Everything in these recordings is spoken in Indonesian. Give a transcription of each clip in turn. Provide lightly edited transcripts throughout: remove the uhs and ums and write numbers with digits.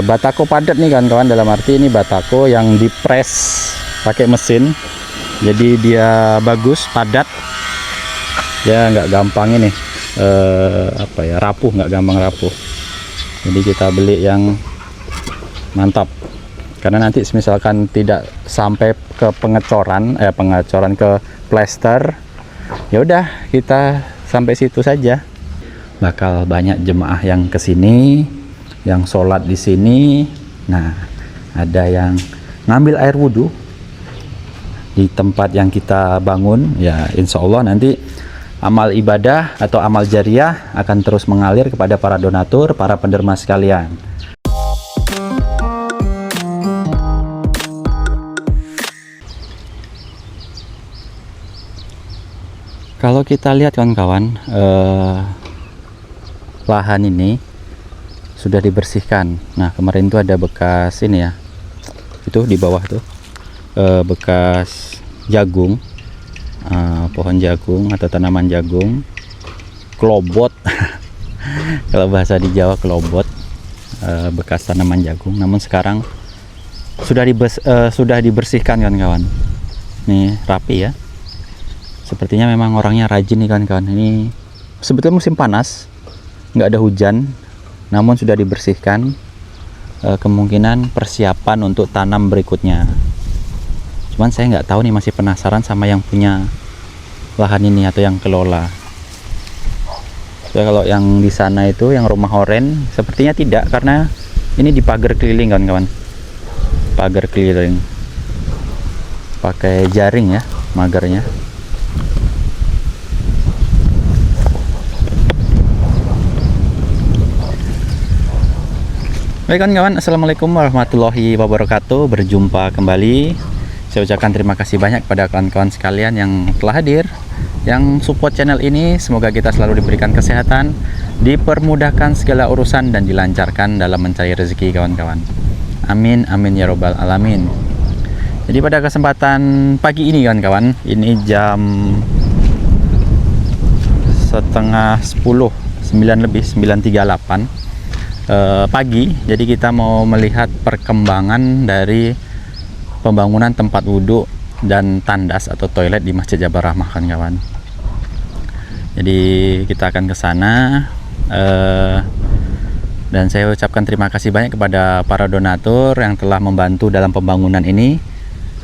batako padat nih kawan-kawan, dalam arti ini batako yang dipres pakai mesin, jadi dia bagus, padat ya, nggak gampang ini rapuh, nggak gampang rapuh. Jadi kita beli yang mantap, karena nanti misalkan tidak sampai ke pengecoran ke plester, ya udah kita sampai situ saja. Bakal banyak jemaah yang kesini, yang sholat di sini. Nah, ada yang ngambil air wudhu di tempat yang kita bangun. Ya, insya Allah nanti amal ibadah atau amal jariah akan terus mengalir kepada para donatur, para penderma sekalian. Kalau kita lihat kawan-kawan, lahan ini sudah dibersihkan. Nah, kemarin itu ada bekas ini ya, itu di bawah tuh bekas jagung, pohon jagung atau tanaman jagung, kelobot kalau bahasa di Jawa kelobot, bekas tanaman jagung. Namun sekarang sudah dibersihkan kawan-kawan. Nih rapi ya, sepertinya memang orangnya rajin nih kawan-kawan. Ini sebetulnya musim panas, nggak ada hujan, namun sudah dibersihkan. Kemungkinan persiapan untuk tanam berikutnya. Cuman saya nggak tahu nih, masih penasaran sama yang punya lahan ini atau yang kelola. So, kalau yang di sana itu yang rumah oren sepertinya tidak, karena ini dipagar keliling kawan-kawan, pagar keliling pakai jaring ya magarnya. Baik kawan-kawan, assalamualaikum warahmatullahi wabarakatuh. Berjumpa kembali. Saya ucapkan terima kasih banyak kepada kawan-kawan sekalian yang telah hadir, yang support channel ini. Semoga kita selalu diberikan kesehatan, dipermudahkan segala urusan, dan dilancarkan dalam mencari rezeki kawan-kawan. Amin, amin ya robbal alamin. Jadi pada kesempatan pagi ini kawan-kawan, ini jam setengah 10, 9 lebih, 9.38 pagi. Jadi kita mau melihat perkembangan dari pembangunan tempat wudhu dan tandas atau toilet di Masjid Jabal Rahmah kawan-kawan. Jadi kita akan ke sana, dan saya ucapkan terima kasih banyak kepada para donatur yang telah membantu dalam pembangunan ini.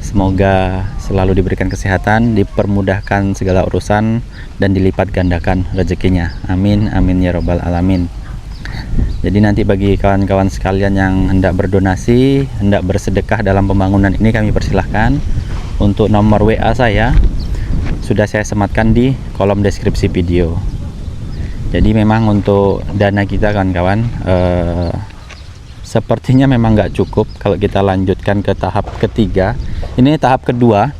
Semoga selalu diberikan kesehatan, dipermudahkan segala urusan, dan dilipat gandakan rezekinya. Amin, amin ya robbal alamin. Jadi nanti bagi kawan-kawan sekalian yang hendak berdonasi, hendak bersedekah dalam pembangunan ini, kami persilahkan. Untuk nomor WA saya sudah saya sematkan di kolom deskripsi video. Jadi memang untuk dana kita kawan-kawan, sepertinya memang nggak cukup kalau kita lanjutkan ke tahap ketiga. Ini tahap kedua.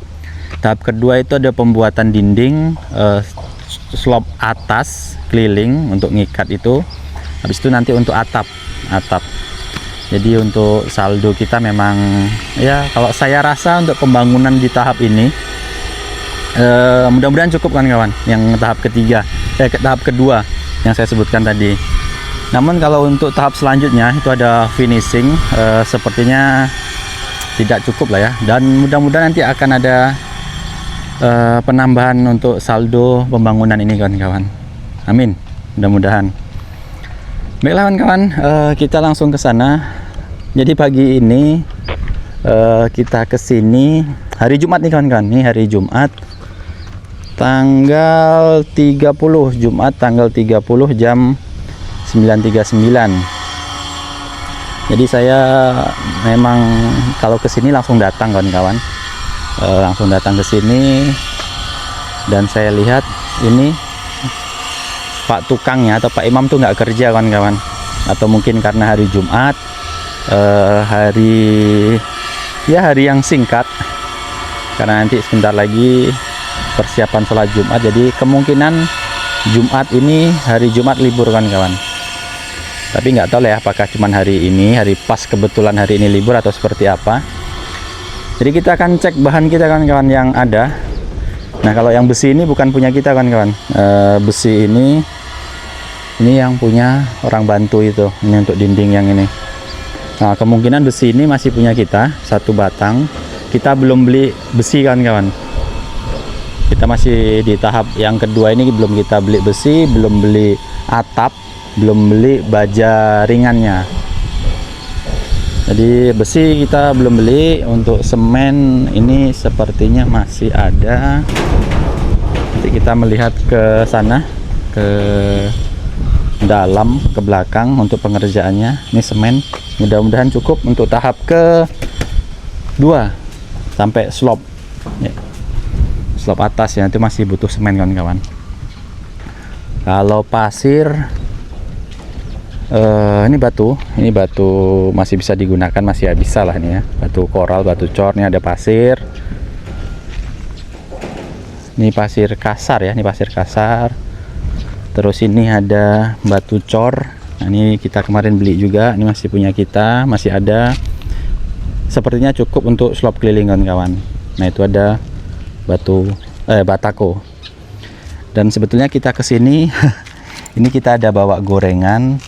Tahap kedua itu ada pembuatan dinding slop atas keliling untuk ngikat itu. Habis itu nanti untuk atap. Jadi untuk saldo kita memang ya, kalau saya rasa untuk pembangunan di tahap ini mudah-mudahan cukup kawan-kawan. Yang tahap ketiga, tahap kedua yang saya sebutkan tadi. Namun kalau untuk tahap selanjutnya itu ada finishing, sepertinya tidak cukup lah ya. Dan mudah-mudahan nanti akan ada penambahan untuk saldo pembangunan ini kawan-kawan. Amin, mudah-mudahan. Baiklah kawan-kawan, kita langsung ke sana. Jadi pagi ini kita ke sini hari Jumat nih kawan-kawan. Ini hari Jumat tanggal 30, Jumat tanggal 30 jam 9.39. Jadi saya memang kalau ke sini langsung datang kawan-kawan. Langsung datang ke sini, dan saya lihat ini Pak tukangnya atau Pak Imam tuh nggak kerja kawan-kawan, atau mungkin karena hari Jumat, hari yang singkat, karena nanti sebentar lagi persiapan sholat Jumat. Jadi kemungkinan Jumat ini hari Jumat libur kawan-kawan. Tapi nggak tahu lah ya, apakah cuman hari ini, hari pas kebetulan hari ini libur, atau seperti apa. Jadi kita akan cek bahan kita kawan-kawan yang ada. Nah, kalau yang besi ini bukan punya kita kawan-kawan. Besi ini yang punya orang bantu itu. Ini untuk dinding yang ini. Nah, kemungkinan besi ini masih punya kita satu batang. Kita belum beli besi kan kawan. Kita masih di tahap yang kedua ini, belum kita beli besi, belum beli atap, belum beli baja ringannya. Jadi besi kita belum beli. Untuk semen ini sepertinya masih ada. Nanti kita melihat ke sana, ke dalam, ke belakang untuk pengerjaannya. Ini semen mudah-mudahan cukup untuk tahap ke-2 sampai slop ya. Slop atas ya, itu masih butuh semen kawan-kawan. Kalau pasir ini batu masih bisa digunakan, masih bisa lah ini ya. Batu koral, batu cor, ini ada pasir. Ini pasir kasar ya, ini pasir kasar. Terus ini ada batu cor. Nah, ini kita kemarin beli juga, ini masih punya kita, masih ada. Sepertinya cukup untuk slop keliling kawan-kawan. Nah, itu ada batako. Dan sebetulnya kita kesini ini kita ada bawa gorengan,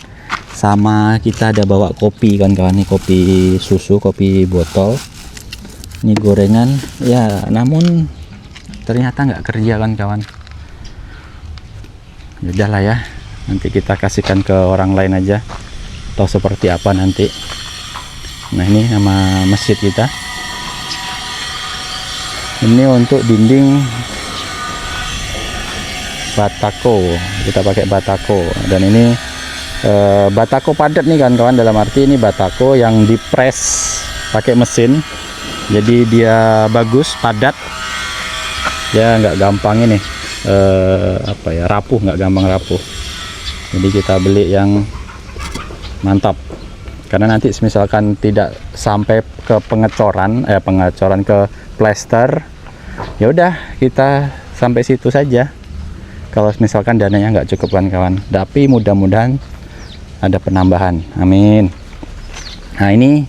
sama kita ada bawa kopi kawan-kawan. Ini kopi susu, kopi botol. Ini gorengan ya, namun ternyata nggak kerja kawan-kawan. Ya udahlah ya, nanti kita kasihkan ke orang lain aja, atau seperti apa nanti. Nah, ini nama masjid kita. Ini untuk dinding batako, kita pakai batako. Dan ini batako padat nih kawan-kawan, dalam arti ini batako yang dipres pakai mesin, jadi dia bagus, padat ya, nggak gampang ini rapuh, nggak gampang rapuh. Jadi kita beli yang mantap, karena nanti misalkan tidak sampai ke pengecoran ke plester, ya udah kita sampai situ saja. Kalau misalkan dananya nggak cukup kawan-kawan, tapi mudah-mudahan ada penambahan, amin. Nah, ini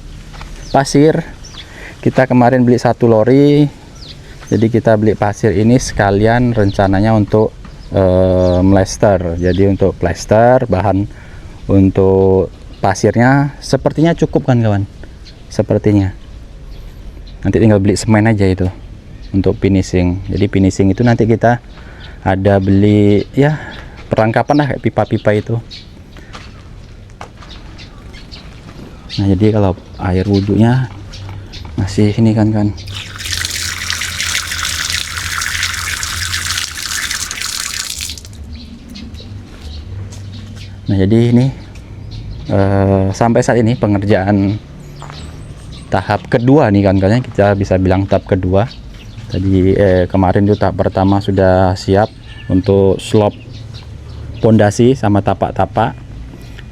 pasir kita kemarin beli 1 lori. Jadi kita beli pasir ini sekalian rencananya untuk melester. Jadi untuk plester, bahan untuk pasirnya sepertinya cukup kan kawan, sepertinya. Nanti tinggal beli semen aja itu untuk finishing. Jadi finishing itu nanti kita ada beli ya perlengkapan lah, kayak pipa-pipa itu. Nah, jadi kalau air wudhunya masih ini kan. Nah, jadi ini sampai saat ini pengerjaan tahap kedua nih kan, kita bisa bilang tahap kedua. Tadi kemarin itu tahap pertama sudah siap untuk slop pondasi sama tapak-tapak.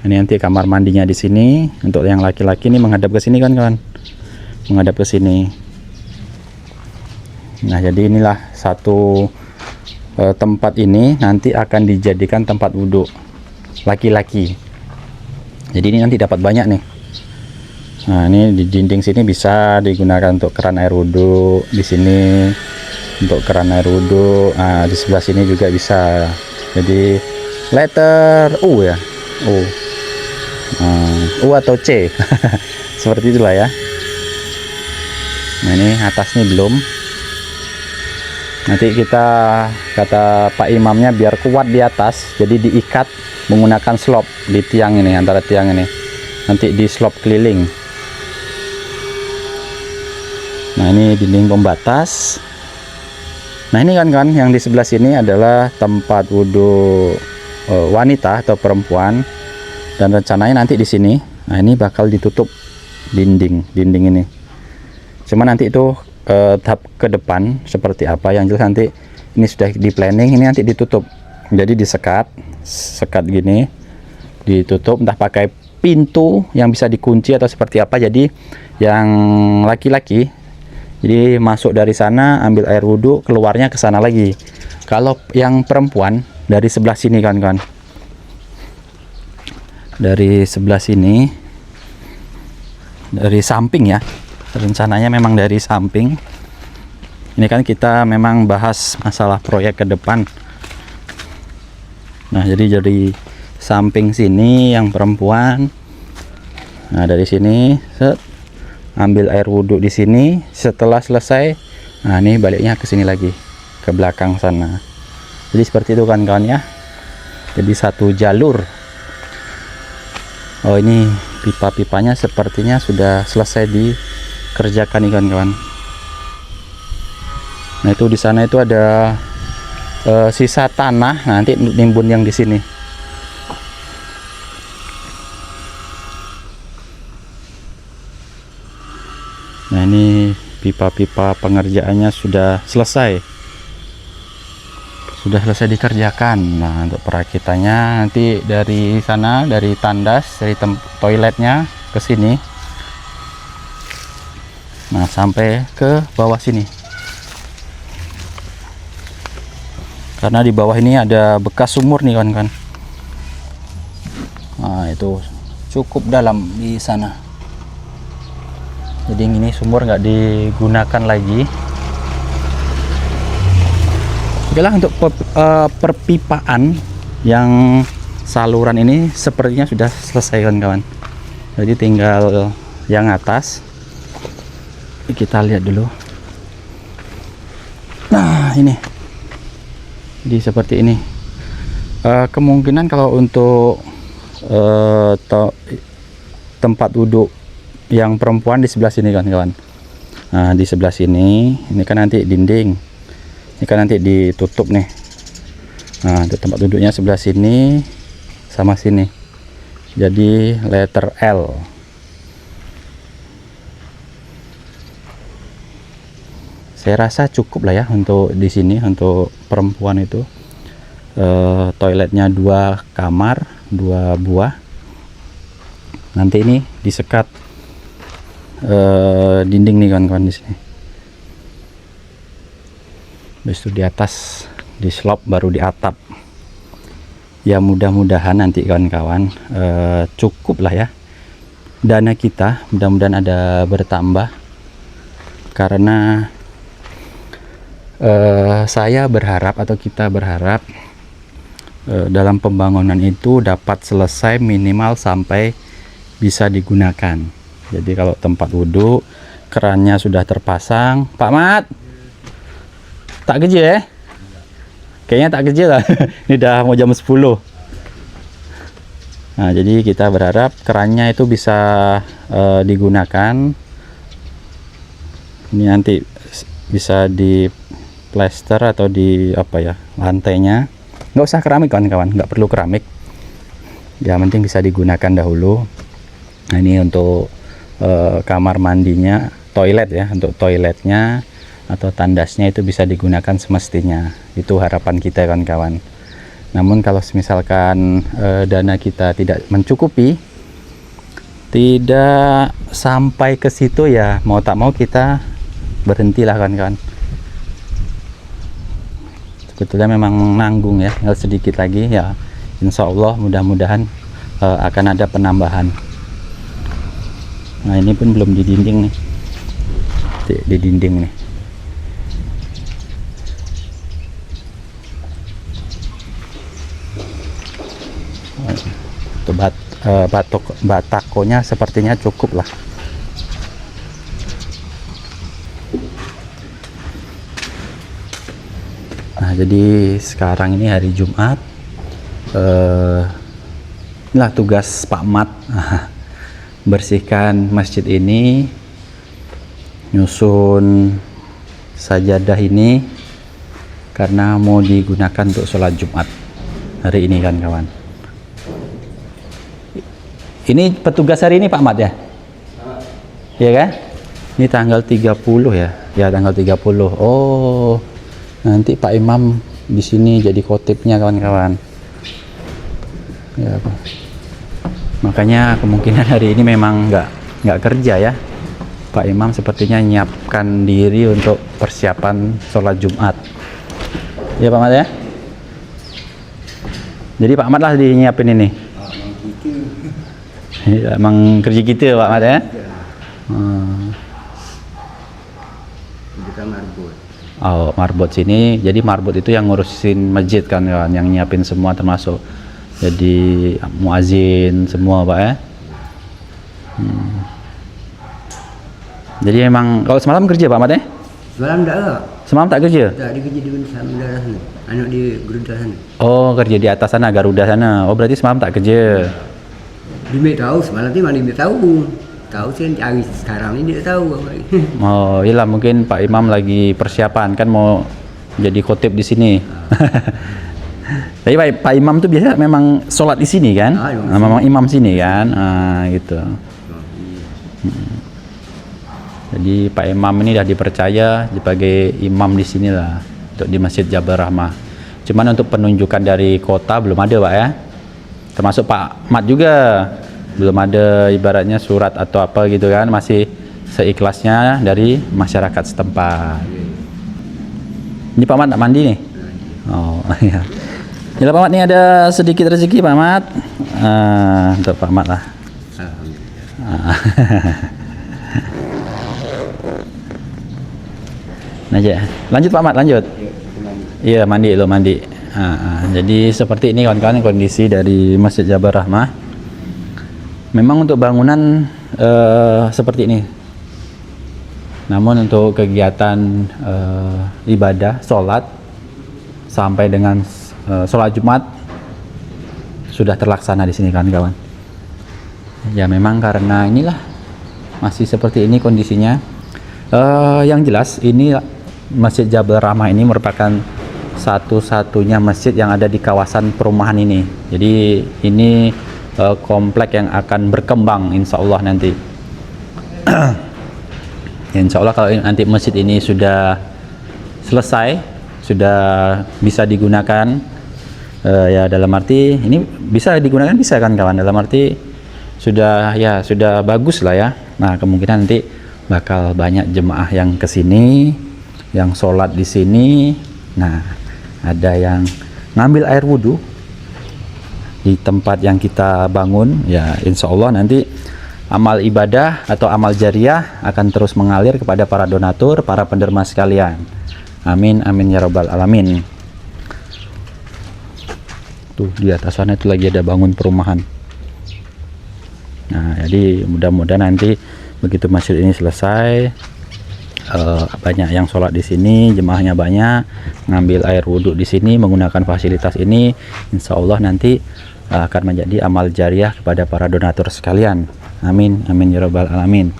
Ini nanti kamar mandinya di sini. Untuk yang laki-laki ini menghadap ke sini kan kawan, menghadap ke sini. Nah, jadi inilah satu tempat ini nanti akan dijadikan tempat wudhu laki-laki. Jadi ini nanti dapat banyak nih. Nah, ini di dinding sini bisa digunakan untuk keran air wudhu, di sini untuk keran air wudhu. Nah, di sebelah sini juga bisa. Jadi letter U ya, U atau C seperti itulah ya. Nah, ini atas nih belum. Nanti kita, kata Pak Imamnya, biar kuat di atas, jadi diikat menggunakan slop di tiang ini, antara tiang ini. Nanti di slop keliling. Nah, ini dinding pembatas. Nah, ini kan yang di sebelah sini adalah tempat wudhu wanita atau perempuan. Dan rencananya nanti di sini, nah ini bakal ditutup dinding ini. Cuma nanti itu tahap ke depan seperti apa, yang jelas nanti ini sudah di planning, ini nanti ditutup. Jadi disekat gini, ditutup, entah pakai pintu yang bisa dikunci atau seperti apa. Jadi yang laki-laki jadi masuk dari sana, ambil air wudhu, keluarnya ke sana lagi. Kalau yang perempuan dari sebelah sini kan, dari sebelah sini, dari samping ya, rencananya memang dari samping. Ini kan kita memang bahas masalah proyek ke depan. Nah, jadi dari samping sini yang perempuan, Nah, dari sini set, ambil air wudhu di sini. Setelah selesai, nah ini baliknya ke sini lagi, ke belakang sana. Jadi seperti itu kan kawan ya. Jadi satu jalur. Oh, ini pipa-pipanya sepertinya sudah selesai dikerjakan nih kawan-kawan. Nah, itu di sana itu ada sisa tanah, nanti nimbun yang di sini. Nah, ini pipa-pipa pengerjaannya sudah selesai. Sudah selesai dikerjakan. Nah, untuk perakitannya nanti dari sana, dari tandas, dari toiletnya ke sini. Nah, sampai ke bawah sini. Karena di bawah ini ada bekas sumur nih kawan-kawan. Nah, itu cukup dalam di sana. Jadi ini sumur nggak digunakan lagi. Oke lah, untuk perpipaan yang saluran ini sepertinya sudah selesai kawan-kawan. Jadi tinggal yang atas. Kita lihat dulu. Nah, ini. Jadi seperti ini. Kemungkinan kalau untuk tempat duduk yang perempuan di sebelah sini kawan-kawan. Nah, di sebelah sini, ini kan nanti dinding. Ini kan nanti ditutup nih. Nah, untuk tempat duduknya sebelah sini sama sini. Jadi letter L. Saya rasa cukup lah ya untuk di sini untuk perempuan itu. Toiletnya 2 kamar, 2 buah. Nanti ini disekat dinding nih kawan-kawan di sini. Habis itu di atas di slop, baru di atap. Ya mudah-mudahan nanti kawan-kawan cukup lah ya dana kita, mudah-mudahan ada bertambah. Karena saya berharap atau kita berharap dalam pembangunan itu dapat selesai minimal sampai bisa digunakan. Jadi kalau tempat wudhu kerannya sudah terpasang, Pak Mat, tak kecil ya? Kayaknya tak kecil lah. Ini udah mau jam 10. Nah, jadi kita berharap kerannya itu bisa digunakan. Ini nanti bisa di plester atau di apa ya, lantainya. Nggak usah keramik kawan-kawan, nggak perlu keramik. Ya penting bisa digunakan dahulu. Nah, ini untuk kamar mandinya, toilet ya, untuk toiletnya atau tandasnya itu bisa digunakan semestinya. Itu harapan kita kawan-kawan. Namun kalau misalkan dana kita tidak mencukupi, tidak sampai ke situ, ya mau tak mau kita berhentilah kawan-kawan. Sebetulnya memang menanggung ya, tinggal sedikit lagi ya. Insya Allah mudah-mudahan akan ada penambahan. Nah, ini pun belum di dinding nih, di dinding nih. Batakonya sepertinya cukup lah. Nah, jadi sekarang ini hari Jumat. Inilah tugas Pak Mat. Bersihkan masjid ini, nyusun sajadah ini, karena mau digunakan untuk sholat Jumat hari ini kan kawan. Ini petugas hari ini Pak Mat ya? Iya kan? Ini tanggal 30 ya? Ya, tanggal 30. Oh, nanti Pak Imam di sini jadi khotibnya kawan-kawan. Ya, Pak. Makanya kemungkinan hari ini memang nggak kerja ya. Pak Imam sepertinya nyiapkan diri untuk persiapan sholat Jumat. Ya Pak Mat ya? Jadi Pak Mat lah dinyiapin ini. Emang kerja kita Pak Mat ya? Kita marbot. Oh, marbot sini. Jadi marbot itu yang ngurusin masjid kan, yang nyiapin semua termasuk jadi muazin semua Pak ya. Jadi memang kalau semalam kerja Pak Ahmad ya? Semalam tak lah. Semalam tak kerja? Tak, dia kerja di Bandar sana. Anak dia Garuda sana. Oh, kerja di atas sana, Garuda sana. Oh, berarti semalam tak kerja. Dia tahu semalam tu mana dia tahu. Tahu sih hari sekarang ni dia tahu. Oh, iyalah mungkin Pak Imam lagi persiapan kan mau jadi khotib di sini. Tapi Pak Imam tuh biasa memang sholat di sini kan? Memang imam sini kan? Gitu. Jadi Pak Imam ini dah dipercaya sebagai imam di sinilah untuk di Masjid Jabal Rahmah. Cuman untuk penunjukan dari kota belum ada Pak ya. Termasuk Pak Mat juga belum ada ibaratnya surat atau apa gitu kan, masih seikhlasnya dari masyarakat setempat. Ini Pak Mat nak mandi nih? Oh iya. Jadi Pak Mat nih ada sedikit rezeki Pak Mat. Untuk Pak Mat lah. Nah, lanjut Pak Mat, lanjut. Iya, mandi lo mandi. Jadi seperti ini kawan-kawan kondisi dari Masjid Jabal Rahmah. Memang untuk bangunan seperti ini. Namun untuk kegiatan ibadah, sholat sampai dengan sholat Jumat sudah terlaksana di sini kawan-kawan. Ya memang karena inilah masih seperti ini kondisinya. Yang jelas ini Masjid Jabal Rahmah ini merupakan satu-satunya masjid yang ada di kawasan perumahan ini. Jadi ini komplek yang akan berkembang insya Allah nanti. Insya Allah kalau nanti masjid ini sudah selesai, sudah bisa digunakan, ya dalam arti ini bisa digunakan bisa kan kawan, dalam arti sudah ya sudah bagus lah ya. Nah kemungkinan nanti bakal banyak jemaah yang kesini, yang sholat di sini. Nah, ada yang ngambil air wudhu di tempat yang kita bangun. Ya, insya Allah nanti amal ibadah atau amal jariah akan terus mengalir kepada para donatur, para penderma sekalian. Amin, amin ya rabbal alamin. Tuh di atas sana itu lagi ada bangun perumahan. Nah, jadi mudah-mudahan nanti begitu masjid ini selesai, banyak yang sholat di sini, jemaahnya banyak, ngambil air wudhu di sini, menggunakan fasilitas ini, insya Allah nanti akan menjadi amal jariah kepada para donatur sekalian. Amin, amin ya rabbal alamin.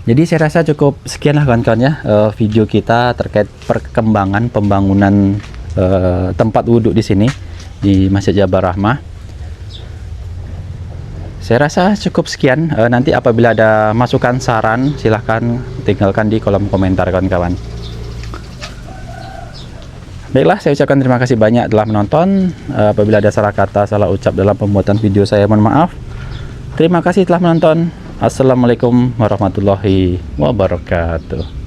Jadi saya rasa cukup sekian lah kawan-kawan ya, video kita terkait perkembangan pembangunan tempat wudhu di sini di Masjid Jabal Rahmah. Saya rasa cukup sekian. Nanti apabila ada masukan saran silahkan tinggalkan di kolom komentar kawan-kawan. Baiklah, saya ucapkan terima kasih banyak telah menonton. Apabila ada salah kata, salah ucap dalam pembuatan video saya, mohon maaf. Terima kasih telah menonton. Assalamualaikum warahmatullahi wabarakatuh.